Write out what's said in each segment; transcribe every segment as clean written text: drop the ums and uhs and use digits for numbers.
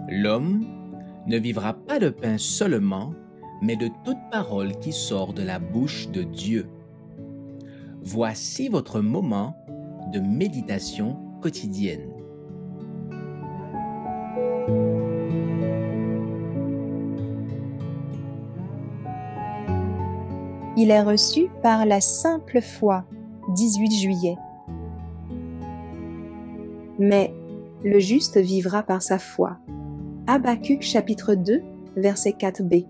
L'homme ne vivra pas de pain seulement, mais de toute parole qui sort de la bouche de Dieu. Voici votre moment de méditation quotidienne. Il est reçu par la simple foi, 18 juillet. Mais le juste vivra par sa foi. Habacuc chapitre 2, verset 4b.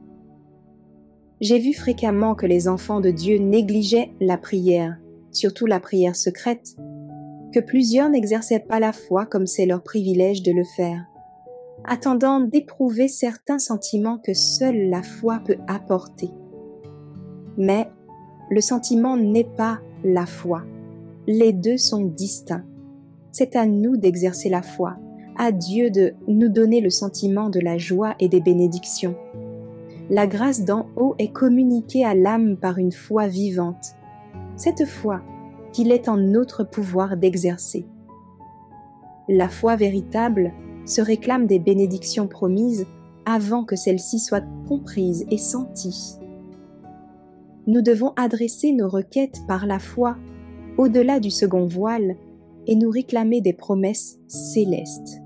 J'ai vu fréquemment que les enfants de Dieu négligeaient la prière, surtout la prière secrète, que plusieurs n'exerçaient pas la foi comme c'est leur privilège de le faire, attendant d'éprouver certains sentiments que seule la foi peut apporter. Mais le sentiment n'est pas la foi. Les deux sont distincts. C'est à nous d'exercer la foi, à Dieu de nous donner le sentiment de la joie et des bénédictions. La grâce d'en haut est communiquée à l'âme par une foi vivante. Cette foi qu'il est en notre pouvoir d'exercer. La foi véritable se réclame des bénédictions promises avant que celles-ci soient comprises et senties. Nous devons adresser nos requêtes par la foi au-delà du second voile et nous réclamer des promesses célestes.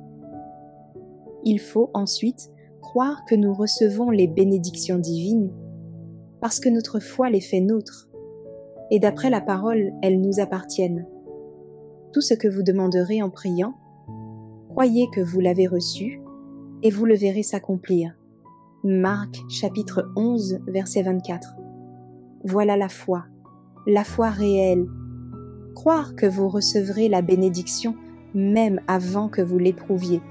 Il faut ensuite croire que nous recevons les bénédictions divines parce que notre foi les fait nôtres et d'après la parole, elles nous appartiennent. Tout ce que vous demanderez en priant, croyez que vous l'avez reçu et vous le verrez s'accomplir. Marc chapitre 11, verset 24. Voilà la foi réelle. Croire que vous recevrez la bénédiction même avant que vous l'éprouviez.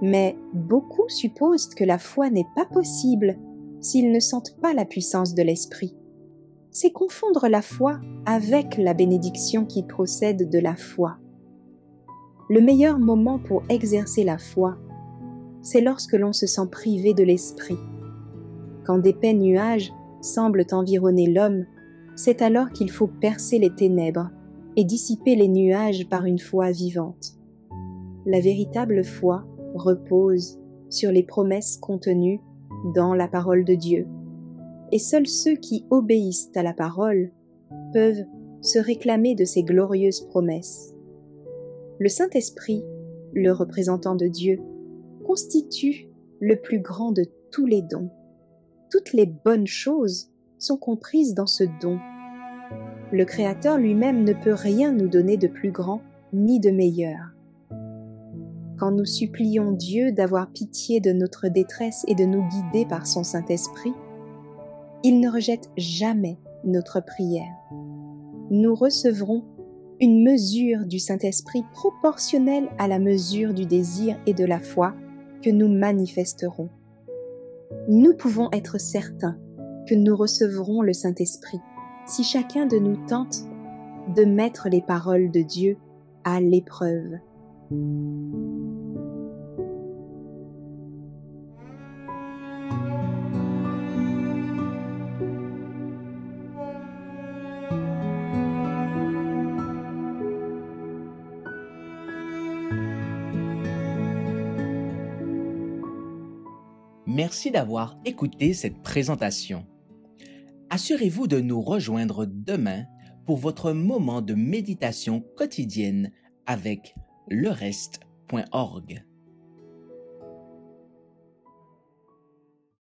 Mais beaucoup supposent que la foi n'est pas possible s'ils ne sentent pas la puissance de l'Esprit. C'est confondre la foi avec la bénédiction qui procède de la foi. Le meilleur moment pour exercer la foi, c'est lorsque l'on se sent privé de l'Esprit. Quand d'épais nuages semblent environner l'homme, c'est alors qu'il faut percer les ténèbres et dissiper les nuages par une foi vivante. La véritable foi repose sur les promesses contenues dans la parole de Dieu. Et seuls ceux qui obéissent à la parole peuvent se réclamer de ces glorieuses promesses. Le Saint-Esprit, le représentant de Dieu, constitue le plus grand de tous les dons. Toutes les bonnes choses sont comprises dans ce don. Le Créateur lui-même ne peut rien nous donner de plus grand ni de meilleur. Quand nous supplions Dieu d'avoir pitié de notre détresse et de nous guider par son Saint-Esprit, il ne rejette jamais notre prière. Nous recevrons une mesure du Saint-Esprit proportionnelle à la mesure du désir et de la foi que nous manifesterons. Nous pouvons être certains que nous recevrons le Saint-Esprit si chacun de nous tente de mettre les paroles de Dieu à l'épreuve. Merci d'avoir écouté cette présentation. Assurez-vous de nous rejoindre demain pour votre moment de méditation quotidienne avec lereste.org.